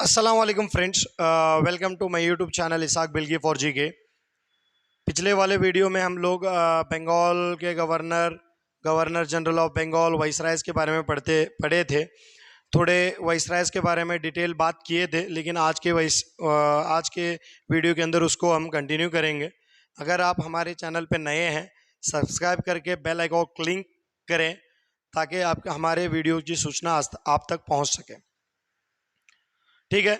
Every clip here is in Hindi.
अस्सलाम वालेकुम friends, welcome to my YouTube channel इसाक बिल्गी फॉर जी के। पिछले वाले वीडियो में हम लोग बंगाल के governor governor general of Bengal viceroys के बारे में पढ़े थे। थोड़े वाइसरायज के बारे में डिटेल बात किए थे, लेकिन आज के वीडियो के अंदर उसको हम कंटिन्यू करेंगे। अगर आप हमारे चैनल पे नए हैं, सब्सक्राइब करके बेल आइकन क्लिक करें ताकि आप हमारे वीडियो की सूचना आप तक पहुंच सके। ठीक है,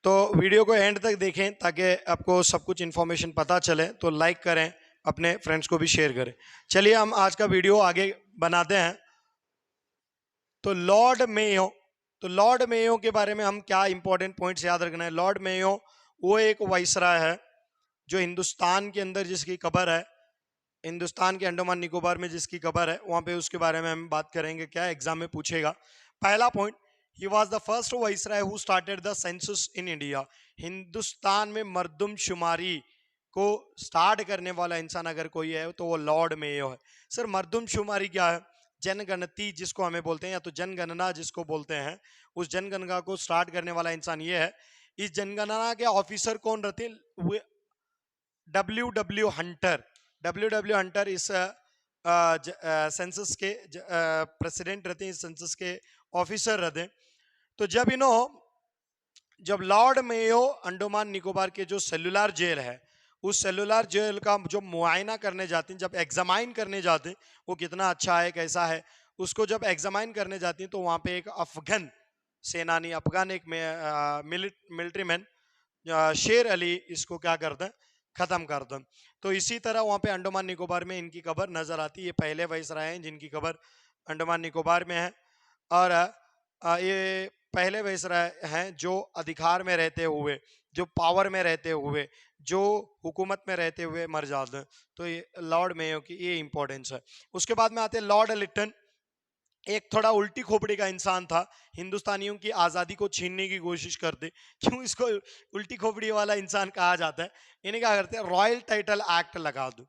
तो वीडियो को एंड तक देखें ताकि आपको सब कुछ इन्फॉर्मेशन पता चले। तो लाइक करें, अपने फ्रेंड्स को भी शेयर करें। चलिए हम आज का वीडियो आगे बनाते हैं। तो लॉर्ड मेयो के बारे में हम क्या इंपॉर्टेंट पॉइंट्स याद रखना है। लॉर्ड मेयो वो एक वाइसराय है जो हिंदुस्तान के अंदर जिसकी कब्र है, हिंदुस्तान के अंडमान निकोबार में जिसकी कब्र है, वहां पे उसके बारे में हम बात करेंगे। क्या एग्जाम में पूछेगा। पहला point, he was the first viceroy who started the census in India. Hindustan में मर्दमशुमारी को स्टार्ट करने वाला इंसान अगर कोई है तो वो लॉर्ड मेयो है। सर, मर्दमशुमारी क्या है? जनगणति जिसको हमें बोलते हैं, या तो जनगणना जिसको बोलते हैं, उस जनगणना को स्टार्ट करने वाला इंसान ये है। इस जनगणना के ऑफिसर कौन रहते हैं? डब्ल्यू हंटर इस सेंसस के प्रेसिडेंट रहते हैं, इस सेंसस के ऑफिसर रहते हैं। तो जब लॉर्ड मेयो अंडमान निकोबार के जो सेलुलर जेल है, उस सेलुलर जेल का जो मुआयना करने जाते हैं, जब एग्जामाइन करने जाते हैं वो कितना अच्छा है कैसा है, उसको जब एग्जामाइन करने जाती हैं तो वहां पे एक अफगान सेनानी, अफगान एक मिलिट्री मैन शेर अली इसको क्या करते हैं, खत्म कर दें। तो इसी तरह वहां पे अंडमान निकोबार में इनकी कब्र नजर आती है। ये पहले वाइसराय हैं जिनकी कब्र अंडमान निकोबार में है, और ये पहले वाइसराय हैं जो अधिकार में रहते हुए, जो पावर में रहते हुए, जो हुकूमत में रहते हुए मर जाते हैं। तो ये लॉर्ड मेयो की ये इंपॉर्टेंस है। उसके बाद में आते हैं लॉर्ड लिटन। एक थोड़ा उल्टी खोपड़ी का इंसान था, हिंदुस्तानियों की आज़ादी को छीनने की कोशिश करते। क्यों इसको उल्टी खोपड़ी वाला इंसान कहा जाता है? इन्हें क्या करते हैं, रॉयल टाइटल एक्ट लगा दो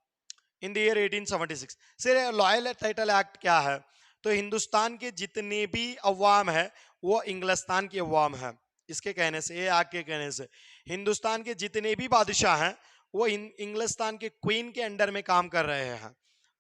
इन द ईयर 1876। सिर्फ रॉयल टाइटल एक्ट क्या है? तो हिंदुस्तान के जितने भी अवाम है वो इंग्लिस्तान के अवाम है। इसके कहने से, ये एक्ट के कहने से, हिंदुस्तान के जितने भी बादशाह हैं वो इंग्लिस्तान के क्वीन के अंडर में काम कर रहे हैं।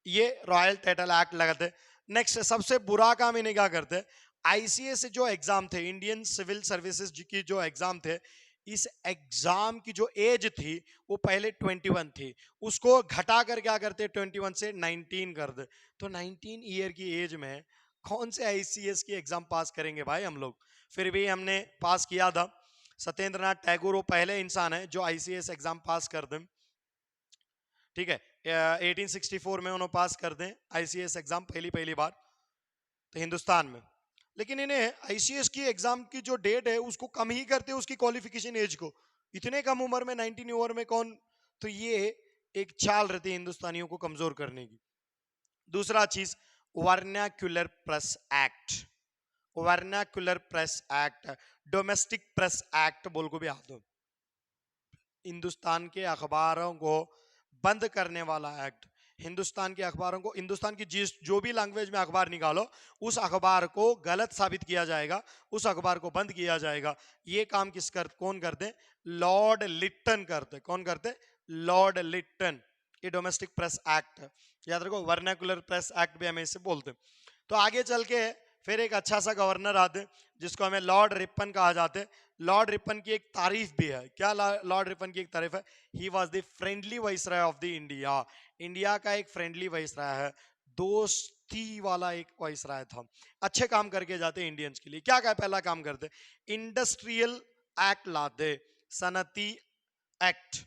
ये रॉयल टाइटल एक्ट लगाते। नेक्स्ट, सबसे बुरा काम इन्हें क्या करते हैं, आईसीएस जो एग्जाम थे, इंडियन सिविल सर्विसेज की जो एग्जाम थे, इस एग्जाम की जो एज थी वो पहले 21 थी, उसको घटा कर क्या करते 21 से 19 कर दे। तो 19 ईयर की एज में कौन से आईसीएस की एग्जाम पास करेंगे भाई हम लोग? फिर भी हमने पास किया था। सत्येंद्र नाथ टैगोर वो पहले इंसान है जो आईसीएस एग्जाम पास कर दें। ठीक है, 1864 में उन्होंने पास कर दें आईसीएस एग्जाम पहली बार तो हिंदुस्तान में। लेकिन इन्हें आईसीएस की एग्जाम की जो डेट है उसको कम ही करते उसकी क्वालिफिकेशन एज को। इतने कम उम्र में 19 ओवर में कौन? तो ये एक चाल रहती है हिंदुस्तानियों को कमजोर करने की। दूसरा चीज, vernacular press act. Vernacular press act, domestic press act बोल को भी याद हो, हिंदुस्तान के अखबारों को बंद करने वाला एक्ट। हिंदुस्तान के अखबारों को, हिंदुस्तान की जो भी लैंग्वेज में अखबार निकालो, उस अखबार को गलत साबित किया जाएगा, उस अखबार को बंद किया जाएगा। ये काम कौन करते? लॉर्ड लिट्टन करते। कौन करते? Lord Lytton. ये डोमेस्टिक प्रेस एक्ट, याद रखो, वर्नाकुलर प्रेस एक्ट भी हमें इसे बोलते। तो आगे चल के फिर एक अच्छा सा गवर्नर आते जिसको हमें लॉर्ड रिपन कहा जाते। लॉर्ड रिपन की एक तारीफ भी है। क्या लॉर्ड रिपन की एक तारीफ है? He was the friendly viceroy of the India. India का एक फ्रेंडली वाइसराय है, दोस्ती वाला एक वाइसराय था। अच्छे काम करके जाते इंडियंस के लिए। क्या क्या पहला काम करते? इंडस्ट्रियल एक्ट लाते, सनती एक्ट,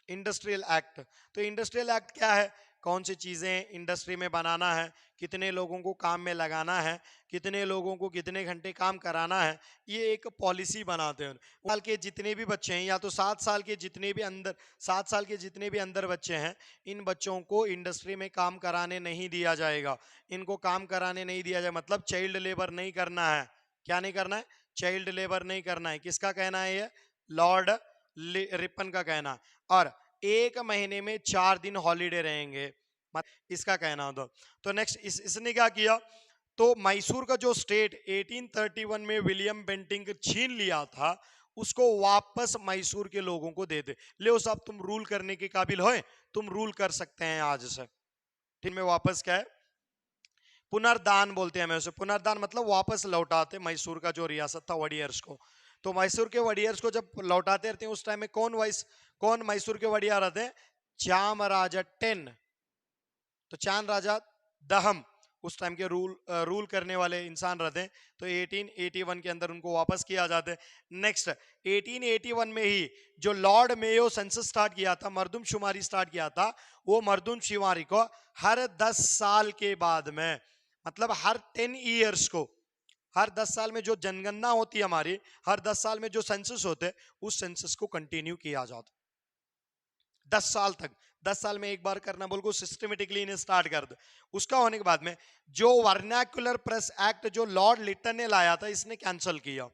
इंडस्ट्रियल एक्ट। तो इंडस्ट्रियल एक्ट क्या है? कौन सी चीजें इंडस्ट्री में बनाना है, कितने लोगों को काम में लगाना है, कितने लोगों को कितने घंटे काम कराना है, ये एक पॉलिसी बनाते हैं। साल के जितने भी बच्चे हैं, या तो 7 साल के जितने भी अंदर, 7 साल के जितने भी अंदर बच्चे हैं, इन बच्चों को इंडस्ट्री में काम कराने नहीं दिया जाएगा। इनको काम कराने नहीं दिया जाए मतलब चाइल्ड लेबर नहीं करना है। क्या नहीं करना है? चाइल्ड लेबर नहीं करना है। किसका कहना है ये? लॉर्ड रिपन का कहना। और 1 महीने में 4 दिन हॉलीडे रहेंगे, इसका कहना होता। तो नेक्स्ट इसने क्या किया? तो मैसूर का जो स्टेट 1831 में विलियम बेंटिंक छीन लिया था, उसको वापस मैसूर के लोगों को दे दे। ले साहब, तुम रूल करने के काबिल हो, तुम रूल कर सकते हैं आज से। ठीक में वापस क्या है, पुनर्दान बोलते हैं हमें उसे। पुनर्दान मतलब वापस लौटाते मैसूर का जो रियासत था वडियर्स को। तो मैसूर के वडियर्स को जब लौटाते रहते हैं, उस टाइम में कौन मैसूर के वडियार रहते हैं? चामराजा 10। तो चांद राजा दहम उस टाइम के रूल करने वाले इंसान रहते हैं। तो 1881 के अंदर उनको वापस किया जाता है। नेक्स्ट 1881 में ही जो लॉर्ड मेयो सेंसस स्टार्ट किया था, मर्दमशुमारी स्टार्ट किया था, वो मर्दमशुमारी को हर 10 साल के बाद में, मतलब हर 10 ईयर्स को, हर 10 साल में जो जनगणना होती है हमारी, हर 10 साल में जो सेंसस होते हैं, उस सेंसस को कंटिन्यू किया जाता 10 साल तक। 10 साल में एक बार करना बोल को सिस्टमेटिकली इन्हें स्टार्ट कर दो। उसका होने के बाद में जो वर्नाकुलर प्रेस एक्ट जो लॉर्ड लिटन ने लाया था, इसने कैंसिल किया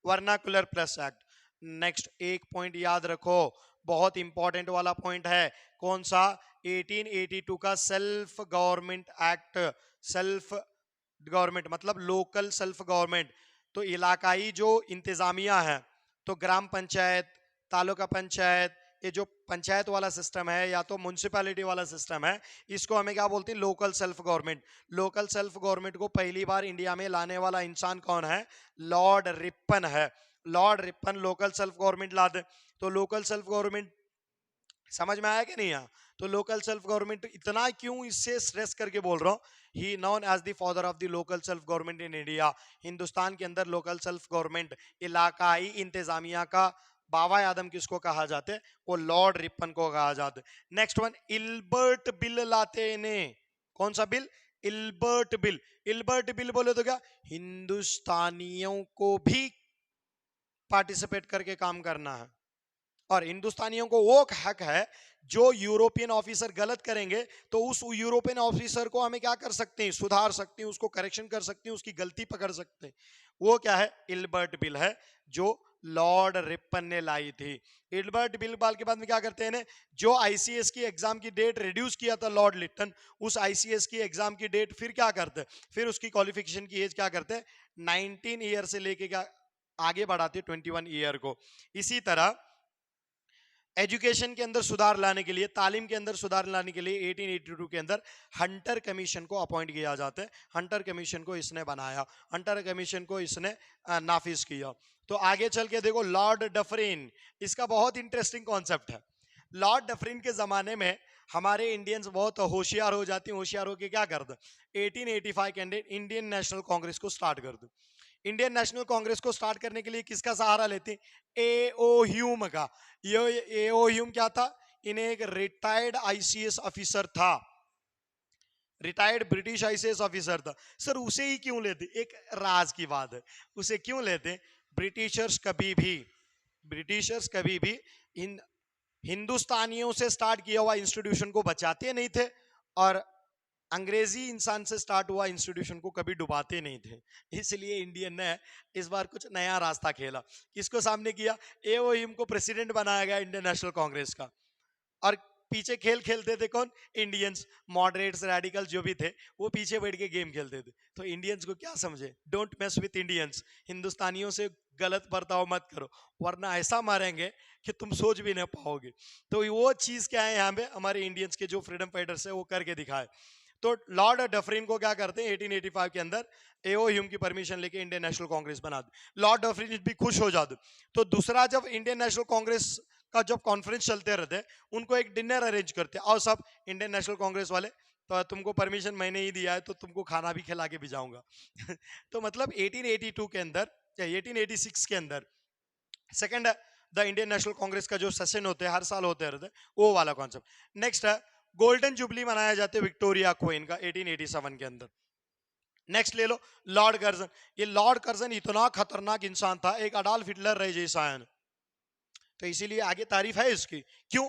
वर्नाकुलर प्रेस एक्ट। नेक्स्ट एक पॉइंट याद रखो, बहुत इंपॉर्टेंट वाला पॉइंट है। कौन सा? 1882 का self government act. Self government मतलब लोकल सेल्फ गवर्नमेंट। तो इलाकाई जो इंतजामिया है, तो ग्राम पंचायत, तालुका पंचायत, ये जो पंचायत वाला सिस्टम है या तो म्युनिसिपैलिटी वाला सिस्टम है, इसको हमें क्या बोलते हैं? Local self government. Local self government को पहली बार इंडिया में लाने वाला इंसान कौन है? लॉर्ड रिपन है। Lord Ripon local self government ला दे। तो लोकल सेल्फ गवर्नमेंट समझ में आया कि नहीं आया? तो लोकल सेल्फ गवर्नमेंट इतना क्यों इससे स्ट्रेस करके बोल रहा हूं, he known as the father of the local self government in India. Hindustan के अंदर लोकल सेल्फ गवर्नमेंट, इलाकाई इंतजामिया का बाबा आदम किसको कहा जाते? वो लॉर्ड रिपन को कहा जाते। नेक्स्ट वन, इल्बर्ट बिल लाते ने। कौन सा bill? Ilbert bill. Ilbert bill बोले तो क्या? हिंदुस्तानियों को भी पार्टिसिपेट करके काम करना है, और हिंदुस्तानियों को वो हक है, जो यूरोपियन ऑफिसर गलत करेंगे तो उस यूरोपियन ऑफिसर को हमें क्या कर सकते हैं? सुधार सकते हैं, उसको करेक्शन कर सकते हैं, उसकी गलती पकड़ सकते हैं। वो क्या है? इल्बर्ट बिल है, जो लॉर्ड रिपन ने लाई थी। इल्बर्ट बिल बाल के बाद में क्या करते हैं? जो आईसीएस की एग्जाम की डेट रिड्यूस किया था लॉर्ड लिटन, उस आईसीएस की एग्जाम की डेट फिर क्या करते? फिर उसकी क्वालिफिकेशन की एज क्या करते? 19 ईयर से लेके क्या आगे बढ़ाते? 21 ईयर को। इसी तरह एजुकेशन के अंदर सुधार लाने के लिए, तालीम के अंदर सुधार लाने के लिए 1882 के अंदर हंटर कमीशन को अपॉइंट किया जाता है। हंटर कमीशन को इसने बनाया, हंटर कमीशन को इसने नाफिज किया। तो आगे चल के देखो, लॉर्ड डफरिन, इसका बहुत इंटरेस्टिंग कॉन्सेप्ट है। लॉर्ड डफरिन के जमाने में हमारे इंडियंस बहुत होशियार हो जाते हैं। होशियार होकर क्या कर दो? 1885 के अंदर इंडियन नेशनल कांग्रेस को स्टार्ट कर दो। इंडियन नेशनल कांग्रेस को स्टार्ट करने के लिए किसका सहारा लेते? ए.ओ. ह्यूम का। ये ए.ओ. ह्यूम क्या था? इन्हें एक रिटायर्ड आईसीएस ऑफिसर था, रिटायर्ड ब्रिटिश आईसीएस ऑफिसर था। सर उसे ही क्यों लेते? एक राज की बात है, उसे क्यों लेते? ब्रिटिशर्स कभी भी इन हिंदुस्तानियों से स्टार्ट किया हुआ इंस्टीट्यूशन को बचाते नहीं थे, और अंग्रेजी इंसान से स्टार्ट हुआ इंस्टीट्यूशन को कभी डुबाते नहीं थे। इसलिए इंडियन ने इस बार कुछ नया रास्ता खेला। किसको सामने किया? ए.ओ. ह्यूम को प्रेसिडेंट बनाया गया इंडियन नेशनल कांग्रेस का, और पीछे खेल खेलते थे कौन? इंडियंस, मॉडरेट्स, रेडिकल्स जो भी थे, वो पीछे बैठ के गेम खेलते थे। तो इंडियंस को क्या समझे? डोंट मेस विथ इंडियंस, हिंदुस्तानियों से गलत बर्ताव मत करो, वरना ऐसा मारेंगे कि तुम सोच भी नहीं पाओगे। तो वो चीज क्या है, यहाँ पे हमारे इंडियंस के जो फ्रीडम फाइटर्स है वो करके दिखाए। तो लॉर्ड डफरिन को क्या करते हैं? 1885 के अंदर ए.ओ. ह्यूम की परमिशन लेके इंडियन नेशनल कांग्रेस बना दे। लॉर्ड डफरिन भी खुश हो जाते। तो दूसरा, जब इंडियन नेशनल कांग्रेस का जब कॉन्फ्रेंस चलते रहते, उनको एक डिनर अरेंज करते, आओ सब इंडियन नेशनल कांग्रेस वाले, तो तुमको परमिशन मैंने ही दिया है, तो तुमको खाना भी खिला के भी जाऊंगा। तो मतलब 1882 के अंदर या 1886 के अंदर second the Indian National Congress का जो सेशन होते हैं, हर साल होते रहते, वो वाला कॉन्सेप्ट। नेक्स्ट है गोल्डन जुबली मनाया जाते हैं विक्टोरिया क्वीन का 1887 के अंदर। नेक्स्ट ले लो लॉर्ड कर्जन। ये लॉर्ड कर्जन इतना खतरनाक इंसान था, एक अडॉल्फ हिटलर रहे जैसा है, तो इसीलिए आगे तारीफ है इसकी। क्यों?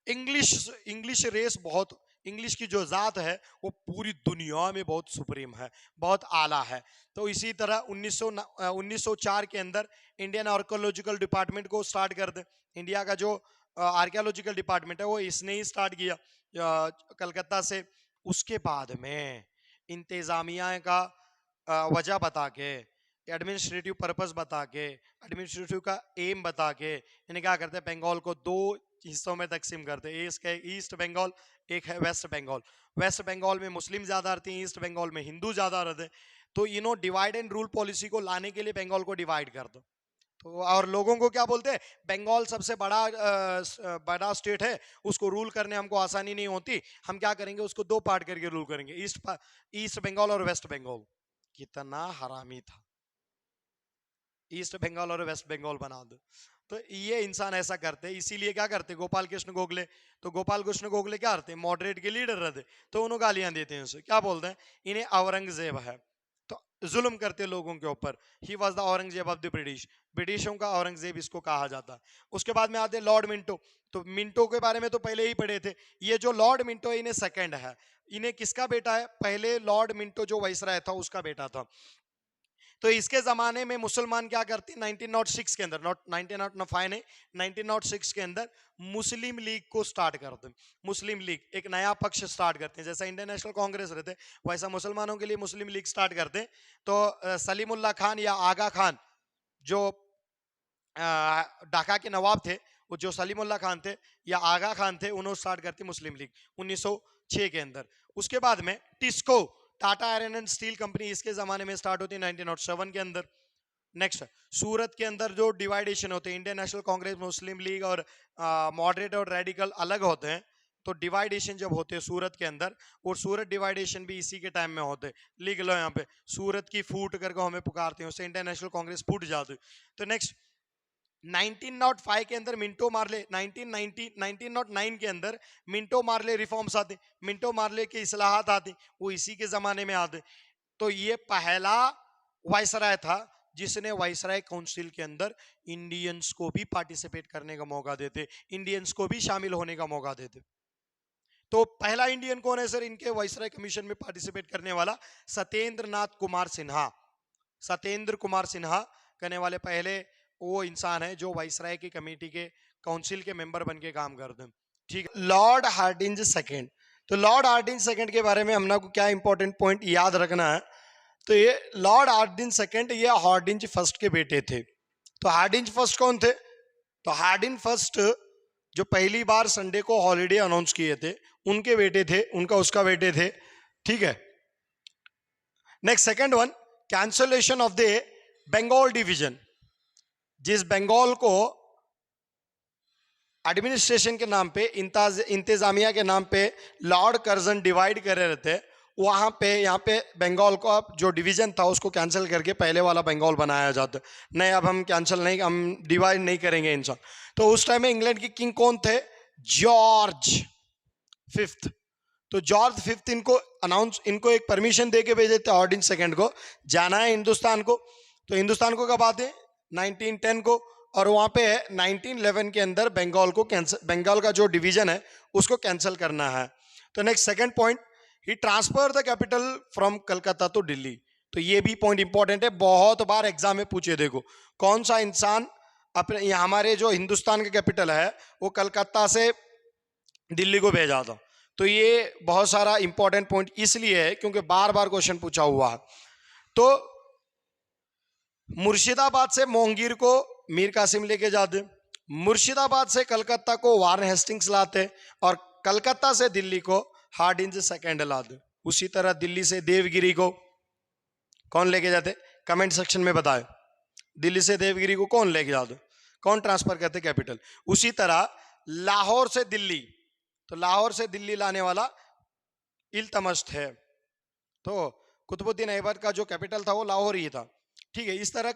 इंग्लिश रेस बहुत, इंग्लिश की जो जात है वो पूरी दुनिया में बहुत सुप्रीम है, बहुत आला है। तो इसी तरह 1904 के अंदर इंडियन आर्कियोलॉजिकल डिपार्टमेंट को स्टार्ट कर दे। इंडिया का जो आर्कियोलॉजिकल डिपार्टमेंट है वो इसने ही स्टार्ट किया कलकत्ता से। उसके बाद में इंतजामिया का वजह बता के, एडमिनिस्ट्रेटिव पर्पस बता के, एडमिनिस्ट्रेटिव का एम बता के इन्हें क्या करते हैं, बंगाल को दो हिस्सों में तकसीम करते हैं। ईस्ट बंगाल, एक है वेस्ट बंगाल। वेस्ट बंगाल में मुस्लिम ज्यादा रहते हैं, ईस्ट बंगाल में हिंदू ज्यादा रहते हैं। तो डिवाइड एंड रूल पॉलिसी को लाने के लिए बंगाल को डिवाइड कर दो। तो और लोगों को क्या बोलते हैं, बंगाल सबसे बड़ा स्टेट है, उसको रूल करने हमको आसानी नहीं होती, हम क्या करेंगे, उसको दो पार्ट करके रूल करेंगे, ईस्ट बंगाल और वेस्ट बंगाल। कितना हरामी था, ईस्ट बंगाल और वेस्ट बंगाल बना दो। तो ये इंसान ऐसा करते, इसीलिए क्या करते गोपाल कृष्ण गोखले। तो गोपाल कृष्ण गोखले क्या करते, मॉडरेट के लीडर रहते, तो उन्होंने गालियां देते हैं उसे, क्या बोलते हैं, इन्हें औरंगजेब है, तो जुल्म करते लोगों के ऊपर। He was the Aurangzeb of the British, ब्रिटिशों का औरंगजेब इसको कहा जाता है। उसके बाद में आते लॉर्ड मिंटो। तो मिंटो के बारे में तो पहले ही पढ़े थे। ये जो लॉर्ड मिंटो है, इन्हें सेकंड है, इन्हें किसका बेटा है, पहले लॉर्ड मिंटो जो वाइसराय था उसका बेटा था। तो इसके जमाने में मुसलमान क्या करते हैं, 1906 के अंदर, नॉट 1905 नहीं, 1906 के अंदर मुस्लिम लीग को स्टार्ट करते हैं। मुस्लिम लीग एक नया पक्ष स्टार्ट करते हैं, जैसा इंडियन नेशनल कांग्रेस रहते हैं वैसा मुसलमानों के लिए मुस्लिम लीग स्टार्ट करते हैं। तो सलीमुल्लाह खान या आगा खान जो ढाका के नवाब थे, वो जो सलीमुल्लाह खान थे या आगा खान थे, उन्होंने स्टार्ट करती मुस्लिम लीग 1906 के अंदर। उसके बाद में TISCO, Tata iron and steel company, इसके जमाने में स्टार्ट होती है 1907 के अंदर। नेक्स्ट, सूरत के अंदर जो डिवाइडेशन होते हैं, इंडियन नेशनल कांग्रेस, मुस्लिम लीग और मॉडरेट और रेडिकल अलग होते हैं। तो डिवाइडेशन जब होते हैं सूरत के अंदर, और सूरत डिवाइडेशन भी इसी के टाइम में होते हैं। लिख लो यहाँ पे, सूरत की फूट करके हमें पुकारते हैं, उससे इंडियन नेशनल कांग्रेस फूट जाती है। तो नेक्स्ट, 1905 के अंदर मिंटो मार्ले, 1909 के अंदर मिंटो मार्ले रिफॉर्म्स आते, मिंटो मार्ले के इस्लाहात आते, वो इसी के जमाने में आते। तो ये पहला वाइसराय था जिसने वाइसराय काउंसिल के अंदर इंडियंस को भी पार्टिसिपेट करने का मौका देते, इंडियंस को भी शामिल होने का मौका देते। तो पहला इंडियन कौन है सर इनके वाइसराय कमीशन में पार्टिसिपेट करने वाला, सत्येंद्र नाथ कुमार सिन्हा। सत्येंद्र कुमार सिन्हा करने वाले पहले वो इंसान है जो वाइसराय की कमेटी के काउंसिल के मेंबर बन के काम करते हैं। ठीक है। Lord Hardinge second. तो लॉर्ड हार्डिंज सेकंड के बारे में हमने को क्या इंपॉर्टेंट पॉइंट याद रखना है, तो ये लॉर्ड हार्डिंज सेकंड ये हार्डिंज फर्स्ट के बेटे थे। तो हार्डिंज फर्स्ट कौन थे, तो हार्डिंज फर्स्ट जो पहली बार संडे को हॉलीडे अनाउंस किए थे, उनके बेटे थे, उनका उसका बेटे थे। ठीक है। Next, second one, cancellation of the Bengal division. जिस बंगाल को एडमिनिस्ट्रेशन के नाम पे, इंतजामिया के नाम पे लॉर्ड कर्जन डिवाइड कर रहे थे, वहां पे यहाँ पे बंगाल को अब जो डिवीजन था उसको कैंसिल करके पहले वाला बंगाल बनाया जाता। नहीं, अब हम कैंसिल नहीं, हम डिवाइड नहीं करेंगे इंसान। तो उस टाइम में इंग्लैंड के किंग कौन थे, जॉर्ज फिफ्थ। तो जॉर्ज फिफ्थ इनको एक परमिशन दे के भेजे थे हार्डिंज सेकंड को, जाना है हिंदुस्तान को। तो हिंदुस्तान को कब आते हैं, 1910 को। और वहां पे 1911 के अंदर बंगाल को कैंसिल, बंगाल का जो डिवीजन है उसको कैंसिल करना है। तो next, second point, he transfer the capital from Calcutta to Delhi. तो ये भी पॉइंट इंपॉर्टेंट है, बहुत बार एग्जाम में पूछे। देखो कौन सा इंसान अपने हमारे जो हिंदुस्तान का कैपिटल है वो कलकत्ता से दिल्ली को भेजा था। तो ये बहुत सारा इंपॉर्टेंट पॉइंट इसलिए है क्योंकि बार बार क्वेश्चन पूछा हुआ है। तो मुर्शिदाबाद से मोहंगीर को मीर कासिम लेके जाते, मुर्शिदाबाद से कलकत्ता को वारन हेस्टिंग्स लाते, और कलकत्ता से दिल्ली को हार्डिंज सेकंड लाते। उसी तरह दिल्ली से देवगिरी को कौन लेके जाते, कमेंट सेक्शन में बताए, दिल्ली से देवगिरी को कौन लेके जाते, कौन ट्रांसफर करते कैपिटल। उसी तरह लाहौर से दिल्ली, तो लाहौर से दिल्ली लाने वाला इल्तमश है। तो कुतुबुद्दीन ऐबक का जो कैपिटल था वो लाहौर ही था। ठीक है, इस तरह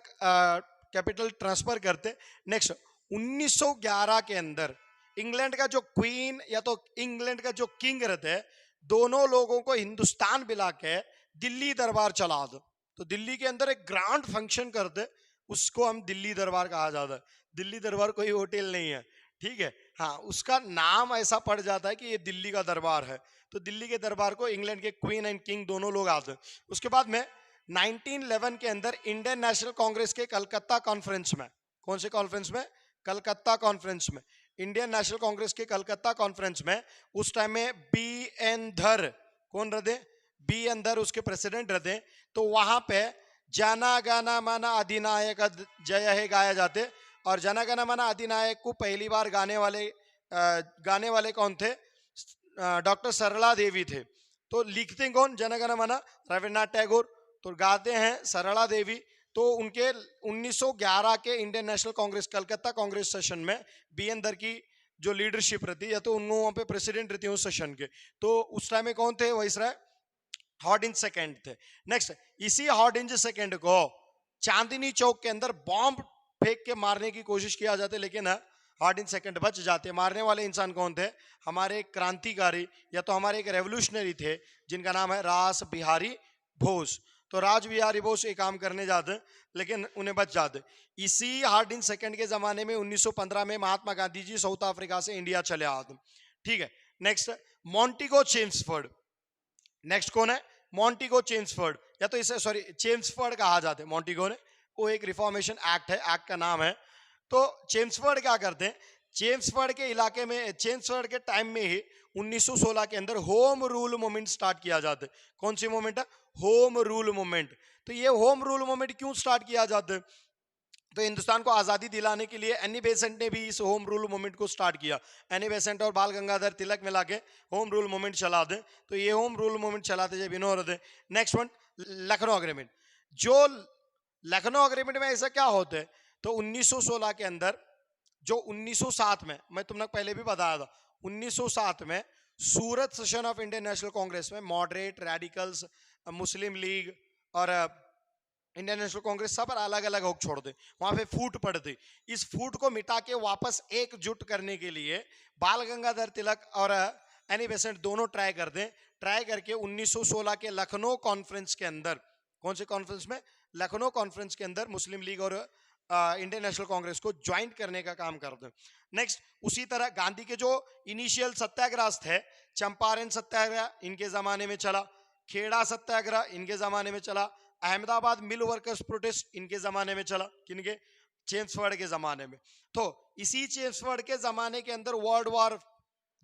कैपिटल ट्रांसफर करते। नेक्स्ट, 1911 के अंदर इंग्लैंड का जो क्वीन या तो इंग्लैंड का जो किंग रहते हैं, दोनों लोगों को हिंदुस्तान बुला के दिल्ली दरबार चला दो। तो दिल्ली के अंदर एक ग्रांड फंक्शन करते, उसको हम दिल्ली दरबार कहा जाता है। दिल्ली दरबार कोई होटल नहीं है, ठीक है, हाँ, उसका नाम ऐसा पड़ जाता है कि ये दिल्ली का दरबार है। तो दिल्ली के दरबार को इंग्लैंड के क्वीन एंड किंग दोनों लोग आते हैं। उसके बाद में 1911 के अंदर इंडियन नेशनल कांग्रेस के कलकत्ता कॉन्फ्रेंस में, कौन से कॉन्फ्रेंस में, कलकत्ता कॉन्फ्रेंस में, इंडियन नेशनल कांग्रेस के कलकत्ता कॉन्फ्रेंस में, उस टाइम में बी एन धर, कौन रहते, बी एन धर उसके प्रेसिडेंट रहते। तो वहां पे जन गण मन अधिनायक जय हे गाया जाते। और जन गण मन अधिनायक को पहली बार गाने वाले कौन थे? डॉक्टर सरला देवी थे। तो लिखते कौन जन गण मन? रविन्द्रनाथ टैगोर। तो गाते हैं सरला देवी। तो उनके 1911 के Indian National Congress Calcutta Congress session में बीएन दर की जो लीडरशिप रहती, या तो उन्होंने वहां पे प्रेसिडेंट रहती उस सेशन के, तो उस टाइम में कौन थे? वाइसराय हॉर्डिंज सेकंड थे। नेक्स्ट, इसी हॉर्डिंज सेकंड को चांदनी चौक के अंदर बॉम्ब फेंक के मारने की कोशिश किया जाता, लेकिन हॉर्डिंज सेकंड बच जाते। मारने वाले इंसान कौन थे? हमारे क्रांतिकारी या तो हमारे एक रेवोल्यूशनरी थे जिनका नाम है रास बिहारी बोस। तो राज बिहारी बोस ये काम करने जाते लेकिन उन्हें बच जाते। इसी हार्डिंग सेकंड के जमाने में 1915 में महात्मा गांधी जी साउथ अफ्रीका से इंडिया चले आते। ठीक है। Next, मॉन्टिगो Chelmsford. नेक्स्ट कौन है? मॉन्टिगो चेम्सफोर्ड, या तो इसे सॉरी चेम्सफोर्ड कहा जाता है। मॉन्टिगो ने वो एक रिफॉर्मेशन एक्ट है, एक्ट का नाम है। तो चेम्सफोर्ड क्या करते हैं? चेम्सफोर्ड के इलाके में, चेम्सफोर्ड के टाइम में ही 1916 के अंदर होम रूल मूवमेंट स्टार्ट किया जाता है। कौन सी मूवमेंट है? Home rule movement. तो ये होम रूल मूवमेंट क्यों स्टार्ट किया जाता है? तो हिंदुस्तान को आजादी दिलाने के लिए एनी बेसेंट ने भी इस होम रूल मूवमेंट को स्टार्ट किया। एनी बेसेंट और बाल गंगाधर तिलक मिला के होम रूल मूवमेंट चला दे। तो ये होम रूल मूवमेंट चलाते जब इन्होंने दे। Next one, Lucknow agreement. जो लखनऊ अग्रीमेंट में ऐसा क्या होता है? तो 1916 के अंदर जो 1907 में, मैं तुमने पहले भी बताया था, 1907 में Surat session of Indian National Congress में मॉडरेट, रेडिकल्स, मुस्लिम लीग और इंडियन नेशनल कांग्रेस सब अलग अलग होकर छोड़ दे। वहां पे फूट पड़ती। इस फूट को मिटा के वापस एकजुट करने के लिए बाल गंगाधर तिलक और एनी बेसेंट दोनों ट्राई करते। ट्राई करके 1916 के लखनऊ कॉन्फ्रेंस के अंदर, कौन से कॉन्फ्रेंस में? लखनऊ कॉन्फ्रेंस के अंदर मुस्लिम लीग और इंडियन नेशनल कांग्रेस को ज्वाइंट करने का काम करते हैं। नेक्स्ट, उसी तरह गांधी के जो इनिशियल सत्याग्रह थे, चंपारण सत्याग्रह इनके जमाने में चला, खेड़ा सत्याग्रह इनके जमाने में चला, अहमदाबाद मिल वर्कर्स प्रोटेस्ट इनके जमाने में चला। किनके? चेम्सफोर्ड के जमाने में। तो इसी चेम्सफोर्ड के जमाने के अंदर वर्ल्ड वॉर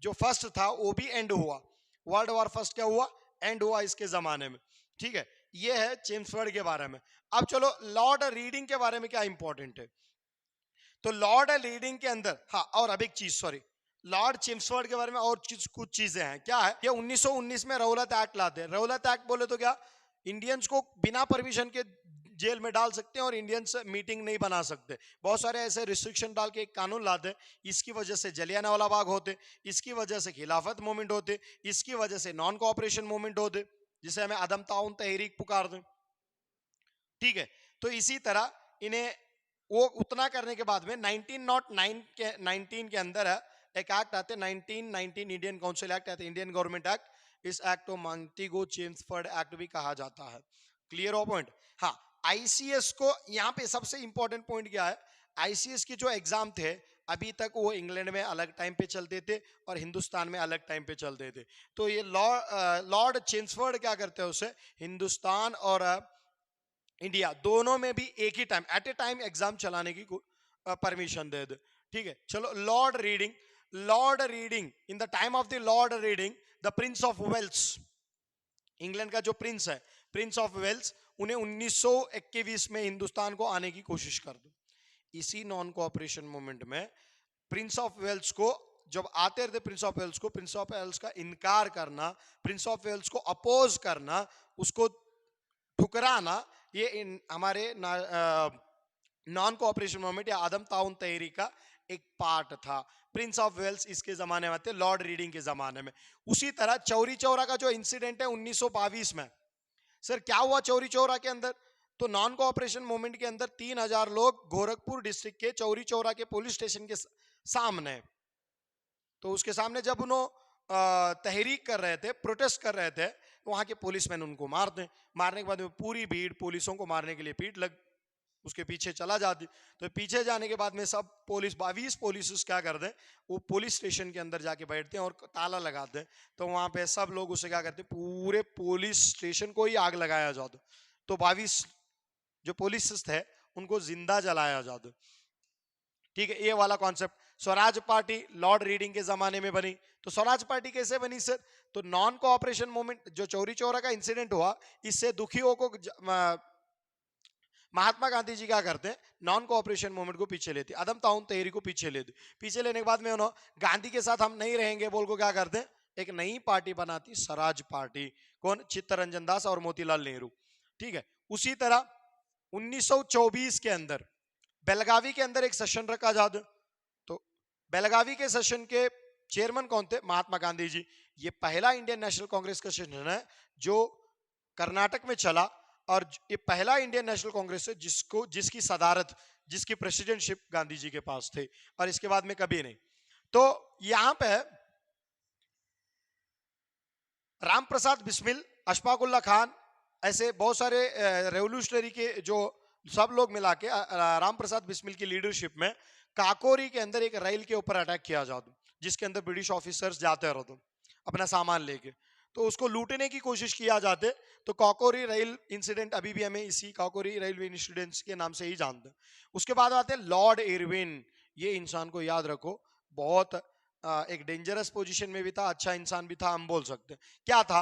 जो फर्स्ट था वो भी एंड हुआ। वर्ल्ड वॉर फर्स्ट क्या हुआ? एंड हुआ इसके जमाने में। ठीक है, ये है चेम्सफोर्ड के बारे में। अब चलो लॉर्ड रीडिंग के बारे में क्या इंपॉर्टेंट है। तो लॉर्ड रीडिंग के अंदर, हाँ, और अब एक चीज, सॉरी, लॉर्ड चेम्सफोर्ड के बारे में और कुछ चीजें हैं। क्या है? ये 1919 में रौलत एक्ट लाते हैं। रौलत एक्ट बोले तो क्या? इंडियंस को बिना परमिशन के जेल में डाल सकते हैं और इंडियंस मीटिंग नहीं बना सकते। बहुत सारे ऐसे रिस्ट्रिक्शन डाल के एक कानून लाते हैं। इसकी वजह से जलियांवाला बाग होते, इसकी वजह से खिलाफत मूवमेंट होते, इसकी वजह से नॉन कोऑपरेशन मूवमेंट होते, जिसे हमें अदम ताउन तहरीक पुकार दें। ठीक है, तो इसी तरह इन्हें वो उतना करने के बाद में 1919 के अंदर एक एक्ट आते, 1919 इंडियन काउंसिल एक्ट आते, इंडियन गवर्नमेंट एक्ट। इस एक्ट को मॉन्टिगो चेम्सफोर्ड एक्ट भी कहा जाता है। क्लियर हो पॉइंट? हाँ, आईसीएस को यहाँ पे सबसे इंपॉर्टेंट पॉइंट क्या है? आईसीएस के जो एग्जाम थे अभी तक वो इंग्लैंड में अलग टाइम पे चलते थे और हिंदुस्तान में अलग टाइम पे चलते थे। तो ये लॉर्ड चेम्सफोर्ड क्या करते हैं? उसे हिंदुस्तान और इंडिया दोनों में भी एक ही time, at a time exam चलाने की परमिशन दे दे। ठीक है, चलो Lord Reading. Lord Reading, in the time of the Lord Reading, the Prince of Wales, England का जो प्रिंस है, प्रिंस ऑफ वेल्स, उन्हें 1921 में हिंदुस्तान को आने की कोशिश कर दो। इसी नॉन कोऑपरेशन मूवमेंट में प्रिंस ऑफ वेल्स को जब आते थे, प्रिंस ऑफ वेल्स को, प्रिंस ऑफ वेल्स का इनकार करना, प्रिंस ऑफ वेल्स को अपोज करना, उसको ठुकराना, ये हमारे नॉन कोऑपरेशन मूवमेंट या आदम ताउन तहरीक का एक पार्ट था। प्रिंस ऑफ वेल्स इसके जमाने में थे, लॉर्ड रीडिंग के जमाने में। उसी तरह चौरी चौरा का जो इंसिडेंट है 1922 में, सर क्या हुआ चौरी चौरा के अंदर? तो नॉन कोऑपरेशन मूवमेंट के अंदर 3000 लोग गोरखपुर डिस्ट्रिक्ट के चौरी चौरा के पुलिस स्टेशन के सामने, तो उसके सामने जब उन्होंने तहरीक कर रहे थे, प्रोटेस्ट कर रहे थे, वहां के पुलिसमैन उनको मारते। मारने के बाद में पूरी भीड़ पुलिसों को मारने के लिए पीट लग उसके पीछे चला जाती। तो पीछे जाने के बाद में सब पुलिस 22 पुलिस क्या करते हैं? वो पुलिस स्टेशन के अंदर जाके बैठते हैं और ताला लगाते हैं। तो वहां पे सब लोग उसे क्या करते हैं? पूरे पुलिस स्टेशन को ही आग लगाया जाता। तो 22 जो पुलिस थे उनको जिंदा जलाया जाता। ठीक है, ये वाला concept. Swaraj party Lord reading के जमाने में बनी। तो स्वराज पार्टी कैसे बनी सर? तो नॉन कोऑपरेशन मूवमेंट, जो चौरी चौरा का इंसिडेंट हुआ, इससे दुखियों को महात्मा गांधी जी क्या करते हैं, नॉन कोऑपरेशन मूवमेंट को पीछे लेते, अदम ताउन तहरी को पीछे लेते। पीछे लेने के बाद में उन्होंने गांधी के साथ हम नहीं रहेंगे बोल को क्या करते हैं, एक नई पार्टी बनाती, स्वराज पार्टी। कौन? चित्तरंजन दास और मोतीलाल नेहरू। ठीक है, उसी तरह 1924 के अंदर बेलगावी के अंदर एक सेशन रखा जाता। तो बेलगावी के सेशन के चेयरमैन कौन थे? महात्मा गांधी जी। ये पहला इंडियन नेशनल कांग्रेस का सेशन है जो कर्नाटक में चला, और ये पहला इंडियन नेशनल कांग्रेस है जिसकी सदारत, जिसकी प्रेसिडेंटशिप गांधी जी के पास थे, और इसके बाद में कभी नहीं। तो यहां पे राम प्रसाद बिस्मिल, अशफाकुल्ला खान, ऐसे बहुत सारे रेवोल्यूशनरी के जो सब लोग मिला के राम प्रसाद बिस्मिल की लीडरशिप में काकोरी के अंदर एक रेल के ऊपर अटैक किया जाता, जिसके अंदर ब्रिटिश ऑफिसर्स जाते रहते अपना सामान लेके, तो उसको लूटने की कोशिश किया जाते। तो काकोरी रेल इंसिडेंट अभी भी हमें इसी काकोरी रेलवे इंसिडेंट्स के नाम से ही जानते हैं। उसके बाद आते हैं लॉर्ड इरविन। ये इंसान को याद रखो, बहुत एक डेंजरस पोजीशन में भी था, अच्छा इंसान भी था, हम बोल सकते हैं। क्या था?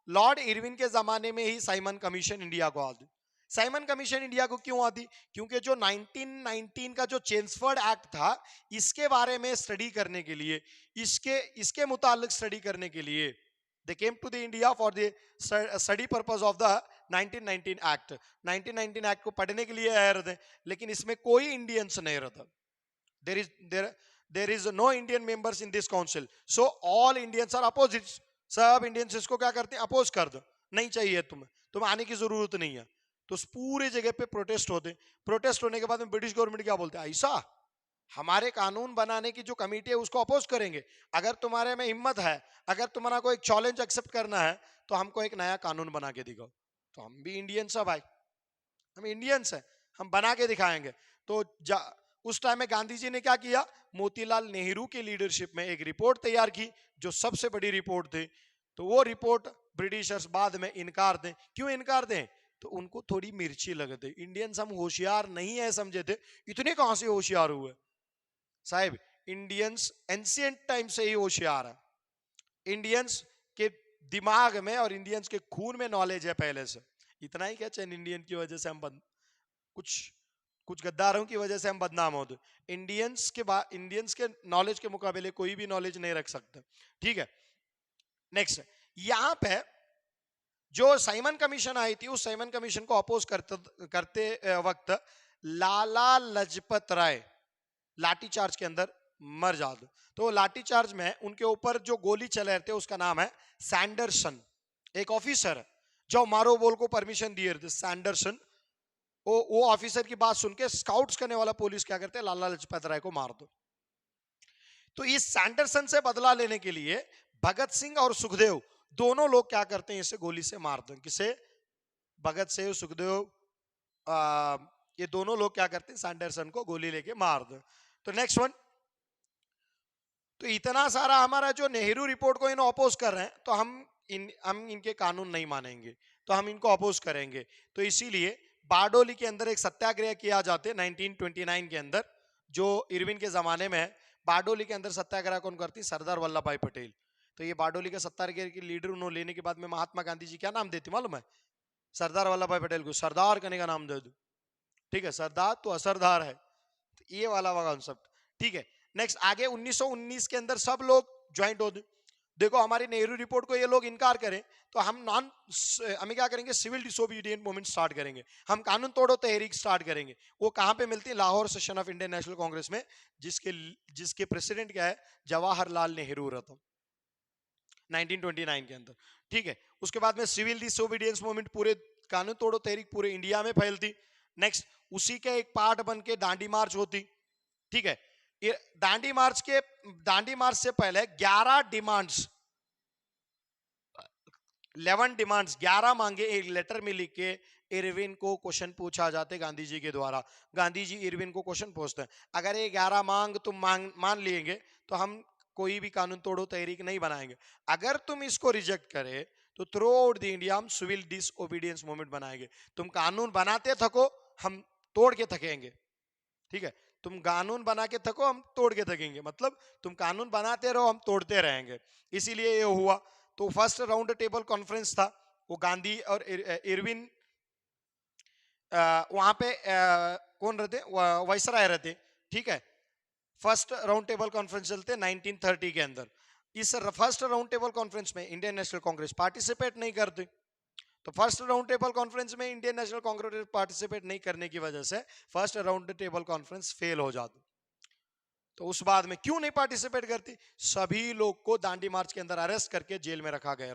लॉर्ड इरविन के जमाने में ही साइमन कमीशन इंडिया को आती। साइमन कमीशन इंडिया को क्यों आती? क्योंकि जो 1919 का जो चेम्सफोर्ड एक्ट था, इसके बारे में स्टडी करने के लिए, इसके मुतालिक स्टडी करने के लिए they came to the India for the study purpose of the 1919 Act। 1919 Act को पढ़ने के लिए आए रहते, लेकिन इसमें कोई इंडियंस नहीं रहता। there is no Indian members in this council, so all Indians are opposites। सब इंडियंस इसको क्या करते हैं? अपोज कर दो, नहीं चाहिए तुम्हें आने की जरूरत नहीं है। तो पूरे जगह पे प्रोटेस्ट होते। प्रोटेस्ट होने के बाद में ब्रिटिश गवर्नमेंट क्या बोलते हैं, ऐसा हमारे कानून बनाने की जो कमेटी है उसको अपोज करेंगे। अगर तुम्हारे में हिम्मत है, अगर तुम्हारा कोई चैलेंज एक्सेप्ट करना है, तो हमको एक नया कानून बना के दिखाओ। तो हम भी इंडियंस है भाई, हम इंडियंस हैं, हम बना के दिखाएंगे। तो उस टाइम में गांधी जी ने क्या किया? मोतीलाल नेहरू की लीडरशिप में एक रिपोर्ट तैयार की, जो सबसे बड़ी रिपोर्ट थी। तो वो रिपोर्ट ब्रिटिशर्स बाद में इनकार दें। क्यों इनकार दें? तो उनको थोड़ी मिर्ची लगे थे, इंडियंस हम होशियार नहीं है समझे थे। इतने कहां से होशियार हुए साहब? इंडियंस एंशिएंट टाइम से ही होशियार है। इंडियंस के दिमाग में और इंडियंस के खून में नॉलेज है पहले से। इतना ही क्या, चैन इंडियन की वजह से हम कुछ गद्दारों की वजह से हम बदनाम होते। इंडियंस के नॉलेज के मुकाबले कोई भी नॉलेज नहीं रख सकता। ठीक है, नेक्स्ट यहां पे जो साइमन कमीशन आई थी, उस साइमन कमीशन को अपोज करते वक्त लाला लजपत राय लाठीचार्ज के अंदर मर जाते। तो लाठीचार्ज में उनके ऊपर जो गोली चले थे उसका नाम है सैंडरसन। एक ऑफिसर है जो मारो बोल को परमिशन दिए थे, सैंडरसन। वो ऑफिसर की बात सुन के स्काउट्स करने वाला पुलिस क्या करते हैं, लाला लजपत राय को मार दो। तो इस सैंडरसन से बदला लेने के लिए भगत सिंह और सुखदेव दोनों लोग क्या करते हैं, इसे गोली से मार दो। किसे? भगत सिंह, सुखदेव, ये दोनों लोग क्या करते हैं, सैंडरसन को गोली लेके मार दो। तो नेक्स्ट वन, तो इतना सारा हमारा जो नेहरू रिपोर्ट को इन्हें अपोज कर रहे हैं, तो हम इनके कानून नहीं मानेंगे, तो हम इनको अपोज करेंगे। तो इसीलिए बारडोली के अंदर एक सत्याग्रह किया जाते 1929 के अंदर, जो इरविन के जमाने में है। बारडोली के अंदर सत्याग्रह कौन करती? सरदार वल्लभ भाई पटेल। तो ये बारडोली का सत्याग्रह के लीडर उन्होंने लेने के बाद में महात्मा गांधी जी क्या नाम देते मालूम है? सरदार वल्लभ भाई पटेल को सरदार करने का नाम दे दो। ठीक है, सरदार तो असरदार है, तो ये वाला कॉन्सेप्ट। ठीक है, नेक्स्ट आगे 1919 के अंदर सब लोग ज्वाइंट हो। देखो हमारी नेहरू रिपोर्ट को ये लोग इनकार करें, तो हमें क्या करेंगे, सिविल डिसोबीडिएंट मूवमेंट स्टार्ट करेंगे। हम कानून तोड़ो तहरीक स्टार्ट करेंगे। वो कहां पे मिलती है? Lahore session of Indian National Congress में, जिसके प्रेसिडेंट क्या है? जवाहरलाल नेहरू रहता 1929 के अंदर। ठीक है, उसके बाद में सिविल डिसोबीडियंस मूवमेंट पूरे कानून तोड़ो तहरीक पूरे इंडिया में फैलती। नेक्स्ट उसी के एक पार्ट बन के दांडी मार्च होती। ठीक है, दांडी मार्च से पहले 11 डिमांड्स, 11 डिमांड्स, 11 मांगे एक लेटर में लिख के इरविन को क्वेश्चन पूछा जाते गांधी जी के द्वारा। गांधी जी इरविन को क्वेश्चन पूछते हैं, अगर ये 11 मांग तुम मान लेंगे तो हम कोई भी कानून तोड़ो तहरीक नहीं बनाएंगे। अगर तुम इसको रिजेक्ट करे तो थ्रू आउट द इंडिया हम सिविल डिसओबीडियंस मूवमेंट बनाएंगे। तुम कानून बनाते थको, हम तोड़ के थकेंगे। ठीक है, तुम कानून बना के थको, हम तोड़ के थकेंगे, मतलब तुम कानून बनाते रहो, हम तोड़ते रहेंगे। इसीलिए ये हुआ। तो फर्स्ट राउंड टेबल कॉन्फ्रेंस था, वो गांधी और इरविन वहां पे कौन रहते, वाइसराय रहते, ठीक है। फर्स्ट राउंड टेबल कॉन्फ्रेंस चलते 1930 के अंदर। इस फर्स्ट राउंड टेबल कॉन्फ्रेंस में इंडियन नेशनल कांग्रेस पार्टिसिपेट नहीं करती। तो फर्स्ट राउंड टेबल कॉन्फ्रेंस में इंडियन नेशनल कांग्रेस पार्टिसिपेट नहीं करने की वजह से first round table conference fail हो जाती। तो उस बाद में क्यों नहीं पार्टिसिपेट करती, सभी लोग को दांडी मार्च के अंदर अरेस्ट करके जेल में रखा गया।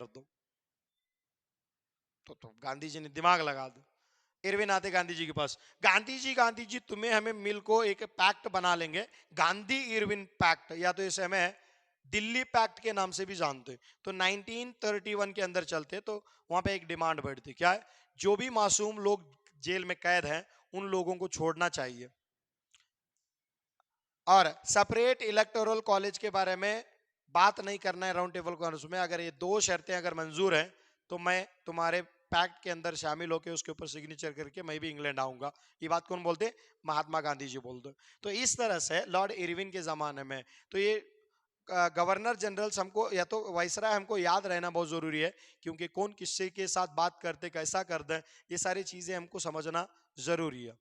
तो गांधी जी ने दिमाग लगा दो, इरविन आते गांधी जी के पास, गांधी जी तुम्हें हमें मिल को एक पैक्ट बना लेंगे, गांधी इरविन पैक्ट, या तो इसे हमें दिल्ली पैक्ट के नाम से भी जानते। तो 1931 के अंदर चलते, तो वहां पे एक डिमांड बढ़ती, क्या है, जो भी मासूम लोग जेल में कैद हैं उन लोगों को छोड़ना चाहिए, और सेपरेट इलेक्टोरल कॉलेज के बारे में बात नहीं करना है राउंड टेबल कॉन्फ्रेंस में। अगर ये दो शर्तें अगर मंजूर हैं तो मैं तुम्हारे पैक्ट के अंदर शामिल होकर उसके ऊपर सिग्नेचर करके मैं भी इंग्लैंड आऊंगा। ये बात कौन बोलते, महात्मा गांधी जी बोलते। तो इस तरह से लॉर्ड इरविन के जमाने में, तो ये गवर्नर जनरल हमको या तो वाइसराय हमको याद रहना बहुत जरूरी है, क्योंकि कौन किससे के साथ बात करते, कैसा करते हैं, ये सारी चीजें हमको समझना जरूरी है।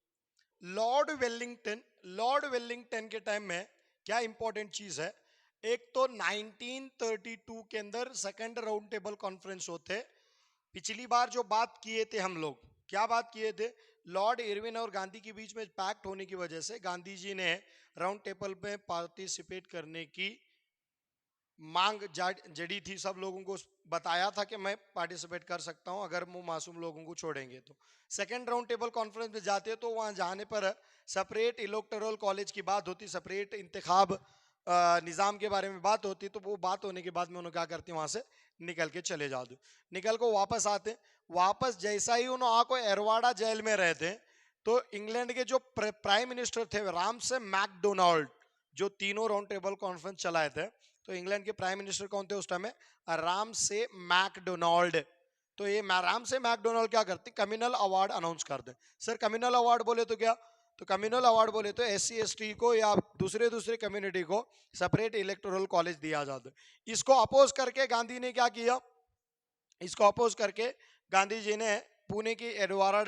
लॉर्ड वेलिंगटन के टाइम में क्या इंपॉर्टेंट चीज है, एक तो 1932 के अंदर सेकंड राउंड टेबल कॉन्फ्रेंस होते। पिछली बार जो बात किए थे हम लोग, क्या बात किए थे, लॉर्ड इरविन और गांधी के बीच में पैक्ट होने की वजह से गांधी जी ने राउंड टेबल में पार्टिसिपेट करने की मांग जड़ी थी। सब लोगों को बताया था कि मैं पार्टिसिपेट कर सकता हूं अगर वो मासूम लोगों को छोड़ेंगे। तो सेकंड राउंड टेबल कॉन्फ्रेंस में जाते तो वहां जाने पर सेपरेट इलेक्टोरल कॉलेज की बात होती, सेपरेट इंतखाब निज़ाम के बारे में बात होती। तो वो बात होने के बाद में उन्होंने क्या करते वहां से निकल के चले जाते, निकल को वापस आते। वापस जैसा ही उन्होंने आको एरवाड़ा जेल में रहते, तो इंग्लैंड के जो प्राइम मिनिस्टर थे राम से मैकडोनाल्ड, जो तीनों राउंड टेबल कॉन्फ्रेंस चलाए थे, तो इंग्लैंड के प्राइम मिनिस्टर कौन थे उस टाइम में, राम से मैकडोनाल्ड। तो ये राम से मैकडोनाल्ड क्या करते, कम्युनल अवार्ड अनाउंस कर दे। सर कम्युनल अवार्ड बोले तो क्या, तो कम्युनल अवार्ड बोले तो SC ST को या दूसरे दूसरे कम्युनिटी को सेपरेट इलेक्टोरल कॉलेज दिया जाता। इसको अपोज करके गांधी ने क्या किया, इसको अपोज करके गांधी जी ने पुणे की एडवारा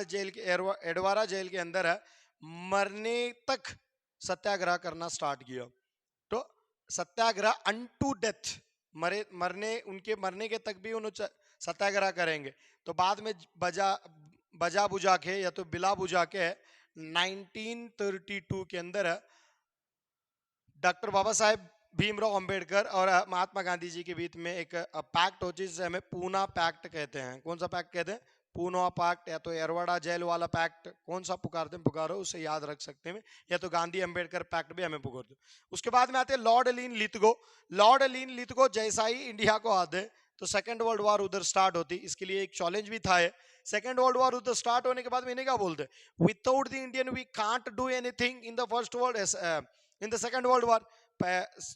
जेल के अंदर मरने तक सत्याग्रह करना स्टार्ट किया। तो सत्याग्रह अनटू डेथ, मरने उनके मरने के तक भी उन्होंने सत्याग्रह करेंगे। तो बाद में बजा बुझा के या तो बिला बुझा के 1932 के अंदर डॉक्टर बाबा साहेब भीमराव अंबेडकर और महात्मा गांधी जी के बीच में एक पैक्ट हो जिसे हमें पूना पैक्ट कहते हैं। कौन सा पैक्ट कहते हैं, पूना पैक्ट, या तो एरवाड़ा जेल वाला पैक्ट, कौन सा पुकारते हैं पुकारो उसे याद रख सकते हैं, या तो गांधी अंबेडकर पैक्ट भी हमें पुकारते। उसके बाद में आते हैं Lord Linlithgow. Lord Linlithgow जैसा ही इंडिया को आते तो सेकंड वर्ल्ड वॉर उधर स्टार्ट होती, इसके लिए एक चैलेंज भी था। सेकंड वर्ल्ड वॉर उधर स्टार्ट होने के बाद में इन्हें क्या बोलते, without the Indian we can't do anything in the first world, in the second world war.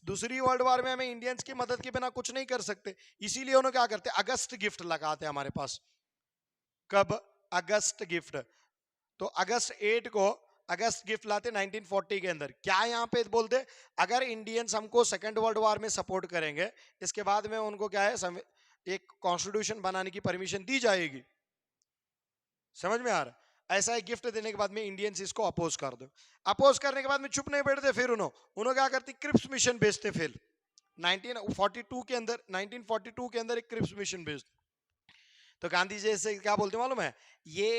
दूसरी वर्ल्ड वॉर में हमें इंडियंस की मदद के बिना कुछ नहीं कर सकते। इसीलिए उन्होंने क्या करते, अगस्त गिफ्ट लगाते हमारे पास। कब, अगस्त गिफ्ट। तो अगस्त 8 को अगस्त गिफ्ट लाते 1940 के अंदर। क्या यहाँ पे बोलते, अगर इंडियंस हमको सेकंड वर्ल्ड वॉर में सपोर्ट करेंगे, इसके बाद में उनको क्या है, एक कॉन्स्टिट्यूशन बनाने की परमिशन दी जाएगी। समझ में आ रहा है, ऐसा एक गिफ्ट देने के बाद में इंडियंस इसको अपोज कर दो। अपोज करने के बाद में चुप नहीं बैठते, फिर उन्होंने क्या करती, क्रिप्स मिशन भेजते। फिर 1942 के अंदर 1942 के अंदर एक क्रिप्स मिशन भेजते। तो गांधी जी से क्या बोलते मालूम है, ये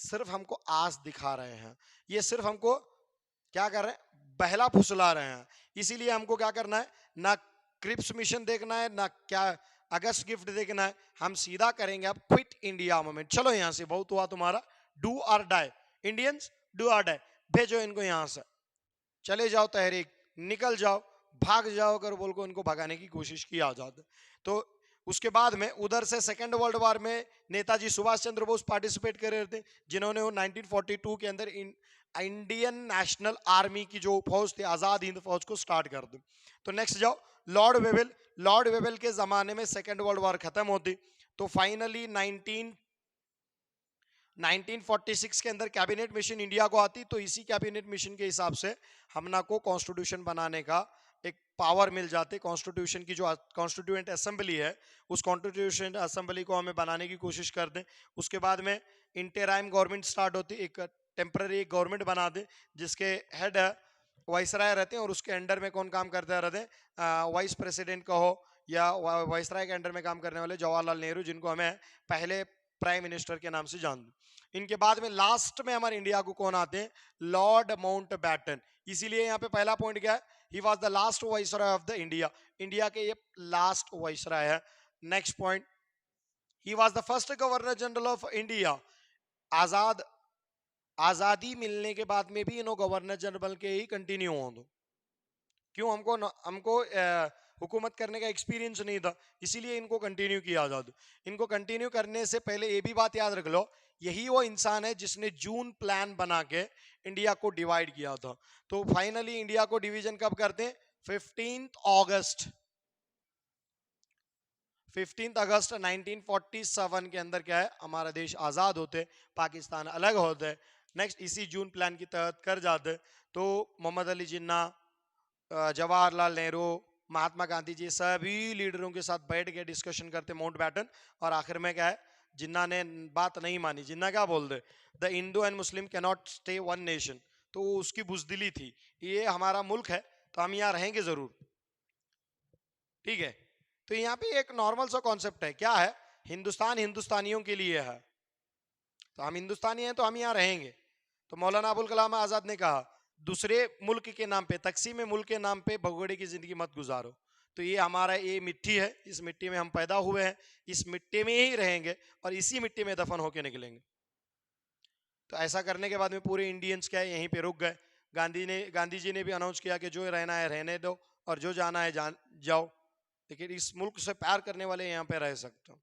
सिर्फ हमको आस दिखा रहे हैं, ये सिर्फ हमको क्या कर रहे हैं, बहला फुसला रहे हैं। इसीलिए हमको क्या करना है, ना क्रिप्स मिशन देखना है ना क्या अगस्त गिफ्ट देखना है, हम सीधा करेंगे अब क्विट इंडिया मूवमेंट। चलो यहां से, बहुत हुआ तुम्हारा, डू और डाई इंडियंस, डू और डाई, भेजो इनको यहां से, चले जाओ तहरीक, निकल जाओ, भाग जाओ कर बोल को इनको भगाने की कोशिश की आजाद। तो उसके बाद में उधर से सेकंड वर्ल्ड वॉर में नेताजी सुभाष चंद्र बोस पार्टिसिपेट कर रहे थे, जिन्होंने 1942 के अंदर इंडियन नेशनल आर्मी की जो फौज थी, आजाद हिंद फौज को स्टार्ट कर दी। तो नेक्स्ट जाओ, लॉर्ड वेवेल के जमाने में सेकंड वर्ल्ड वॉर खत्म होती। तो फाइनली 1946 के अंदर कैबिनेट मिशन इंडिया को आती, तो इसी कैबिनेट मिशन के हिसाब से हमना को कॉन्स्टिट्यूशन बनाने का एक पावर मिल जाते। कॉन्स्टिट्यूशन की जो कॉन्स्टिट्यूएंट असेंबली है, उस कॉन्स्टिट्यूशन असेंबली को हमें बनाने की कोशिश कर दें। उसके बाद में इंटराइम गवर्नमेंट स्टार्ट होती, एक टेम्पररी गवर्नमेंट बना दे जिसके हेड वाइसराय रहते हैं और उसके अंडर में कौन काम करते रहते हैं, वाइस प्रेसिडेंट कहो या वाइसराय के अंडर में काम करने वाले जवाहरलाल नेहरू, जिनको हमें पहले प्राइम मिनिस्टर के नाम से जान दो। इनके बाद में लास्ट में हमारे इंडिया को कौन आते हैं, लॉर्ड माउंटबेटन। इसीलिए यहाँ पे पहला पॉइंट क्या है, he was the last viceroy of the India, India के ये लास्ट वाइसराय है। Next point, he was the first governor general of India. आजादी मिलने के बाद में भी इन्हों गवर्नर जनरल के ही कंटिन्यू हो दो, क्यों, हमको हुकूमत करने का एक्सपीरियंस नहीं था, इसीलिए इनको कंटिन्यू किया आजाद। इनको कंटिन्यू करने से पहले ये भी बात याद रख लो, यही वो इंसान है जिसने जून प्लान बना के इंडिया को डिवाइड किया था। तो फाइनली इंडिया को डिवीजन कब करते हैं, 15 अगस्त 1947 के अंदर क्या है, हमारा देश आजाद होते, पाकिस्तान अलग होते। नेक्स्ट इसी जून प्लान के तहत कर जाते, तो मोहम्मद अली जिन्ना, जवाहरलाल नेहरू, महात्मा गांधी जी सभी लीडरों के साथ बैठ के डिस्कशन करते माउंटबेटन। और आखिर में क्या है, जिन्ना ने बात नहीं मानी। जिन्ना क्या बोल दे, the Hindu and Muslim can not stay one nation, तो उसकी बुजदिली थी, ये हमारा मुल्क है तो हम यहाँ रहेंगे जरूर, ठीक है। तो यहाँ पे एक नॉर्मल सा कॉन्सेप्ट है, क्या है, हिंदुस्तान हिंदुस्तानियों के लिए है, तो हम हिंदुस्तानी हैं तो हम यहाँ रहेंगे। तो मौलाना अबुल कलाम आजाद ने कहा, दूसरे मुल्क के नाम पे, तकसीम मुल्क के नाम पे भगोड़े की जिंदगी मत गुजारो। तो ये हमारा ये मिट्टी है, इस मिट्टी में हम पैदा हुए हैं, इस मिट्टी में ही रहेंगे और इसी मिट्टी में दफन होके निकलेंगे। तो ऐसा करने के बाद में पूरे इंडियंस क्या है, यहीं पे रुक गए। गांधी जी ने भी अनाउंस किया कि जो रहना है रहने दो और जो जाना है जाओ, लेकिन इस मुल्क से प्यार करने वाले यहाँ पे रह सकते हो।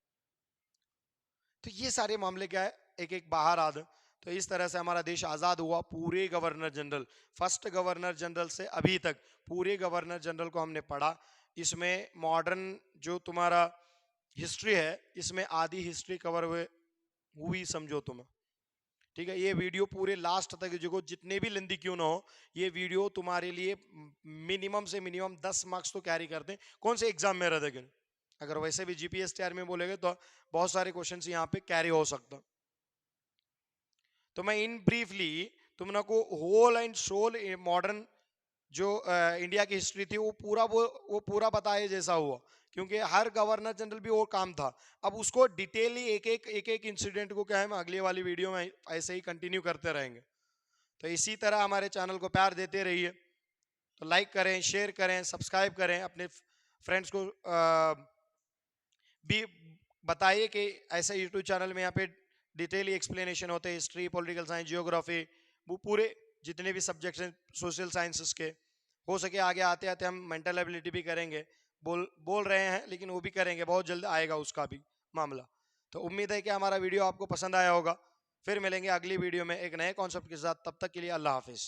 तो ये सारे मामले क्या है, एक एक बाहर आ दे। तो इस तरह से हमारा देश आज़ाद हुआ। पूरे governor general, first governor general से अभी तक पूरे गवर्नर जनरल को हमने पढ़ा। इसमें मॉडर्न जो तुम्हारा हिस्ट्री है, इसमें आधी हिस्ट्री कवर हुई समझो तुम, ठीक है। ये वीडियो पूरे लास्ट तक जो जितने भी लेंदी क्यों ना हो, ये वीडियो तुम्हारे लिए मिनिमम से मिनिमम 10 मार्क्स तो कैरी करते हैं कौन से एग्जाम में रहते हैं। अगर वैसे भी जीपीएस तैयार में बोलेगे तो बहुत सारे क्वेश्चंस यहाँ पे कैरी हो सकता। तो मैं इन ब्रीफली तुमने को होल एंड सोल मॉडर्न जो इंडिया की हिस्ट्री थी वो पूरा बताए जैसा हुआ, क्योंकि हर गवर्नर जनरल भी वो काम था। अब उसको डिटेली एक एक इंसिडेंट को क्या है, मैं अगली वाली वीडियो में ऐसे ही कंटिन्यू करते रहेंगे। तो इसी तरह हमारे चैनल को प्यार देते रहिए। तो लाइक करें, शेयर करें, सब्सक्राइब करें, अपने फ्रेंड्स को भी बताइए कि ऐसा यूट्यूब चैनल में यहाँ पे डिटेली एक्सप्लेनेशन होते हैं, हिस्ट्री, पॉलिटिकल साइंस, जियोग्राफी, वो पूरे जितने भी सब्जेक्ट्स हैं सोशल साइंसेस के। हो सके आगे आते आते हम मेंटल एबिलिटी भी करेंगे, बोल रहे हैं, लेकिन वो भी करेंगे, बहुत जल्द आएगा उसका भी मामला। तो उम्मीद है कि हमारा वीडियो आपको पसंद आया होगा। फिर मिलेंगे अगली वीडियो में एक नए कॉन्सेप्ट के साथ, तब तक के लिए अल्लाह हाफिज़।